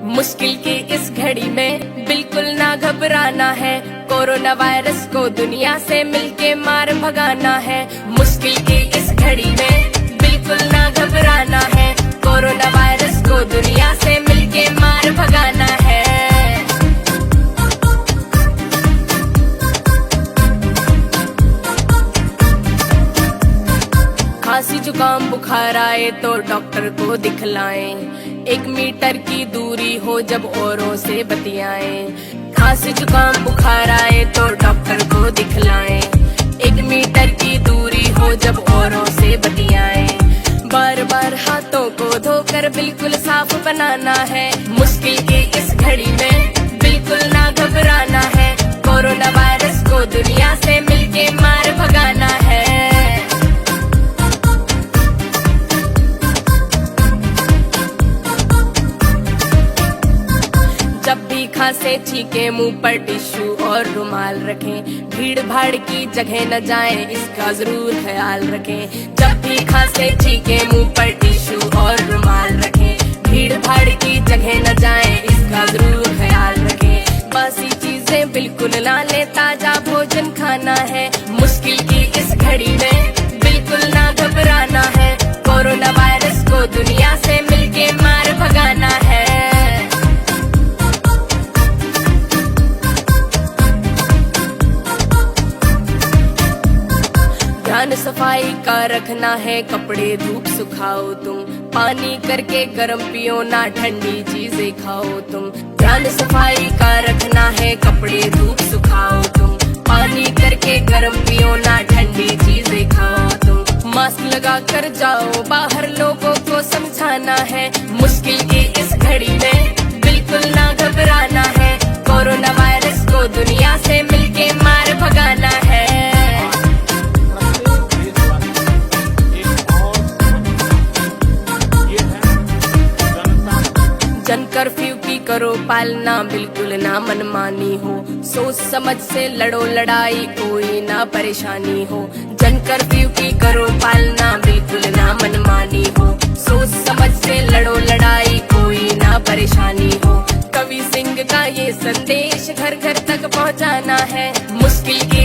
मुश्किल की इस घड़ी में बिल्कुल ना घबराना है। कोरोना वायरस को दुनिया से मिलके मार भगाना है। मुश्किल की इस घड़ी में बिल्कुल ना घबराना है। कोरोना वायरस को दुनिया से मिलके मार भगाना है। खांसी जुकाम बुखार आए तो डॉक्टर को दिखलाएं। 1 मीटर की दूरी हो जब औरों से बतियाएं। खांसी जुकाम बुखार आए तो डॉक्टर को दिखलाएं। 1 मीटर की दूरी हो जब औरों से बतियाएं। बार बार हाथों को धोकर बिल्कुल साफ बनाना है। मुश्किल की इस घड़ी में बिल्कुल ना घबराना है। कोरोना वायरस को दुनिया से मिलके मार भगाना है। जब भी खांसे छींके मुंह पर टिश्यू और रुमाल रखें। भीड़ भाड़ की जगह न जाएं, इसका जरूर ख्याल रखें। जब भी खांसे छींके मुंह पर टिश्यू और रुमाल रखें। भीड़ भाड़ की जगह न जाएं, इसका जरूर ख्याल रखें। बासी चीजें बिल्कुल ना लें, ताजा भोजन खाना है। मुश्किल की इस घड़ी में बिल्कुल ना घबराना है। कोरोना वायरस को दुनिया से मिलके मार भगाना है। ध्यान सफाई का रखना है, कपड़े धूप सुखाओ तुम। पानी करके गर्म पियो ना, ठंडी चीजें खाओ तुम। ध्यान सफाई का रखना है, कपड़े धूप सुखाओ तुम। पानी करके गर्म पियो ना, ठंडी चीजें खाओ तुम। मास्क लगा कर जाओ बाहर, लोगों को समझाना है। मुश्किल की इस घड़ी में बिल्कुल ना घबराना है। कोरोना वायरस को दुनिया से मिलके मार भगाना है। जन कर्फ्यू की करो पालना, बिल्कुल ना मनमानी हो। सोच समझ से लड़ो लड़ाई, कोई ना परेशानी हो। जन कर्फ्यू की करो पालना, बिल्कुल ना मनमानी हो। सोच समझ से लड़ो लड़ाई, कोई ना परेशानी हो। कवि सिंह का ये संदेश घर घर तक पहुंचाना है। मुश्किल की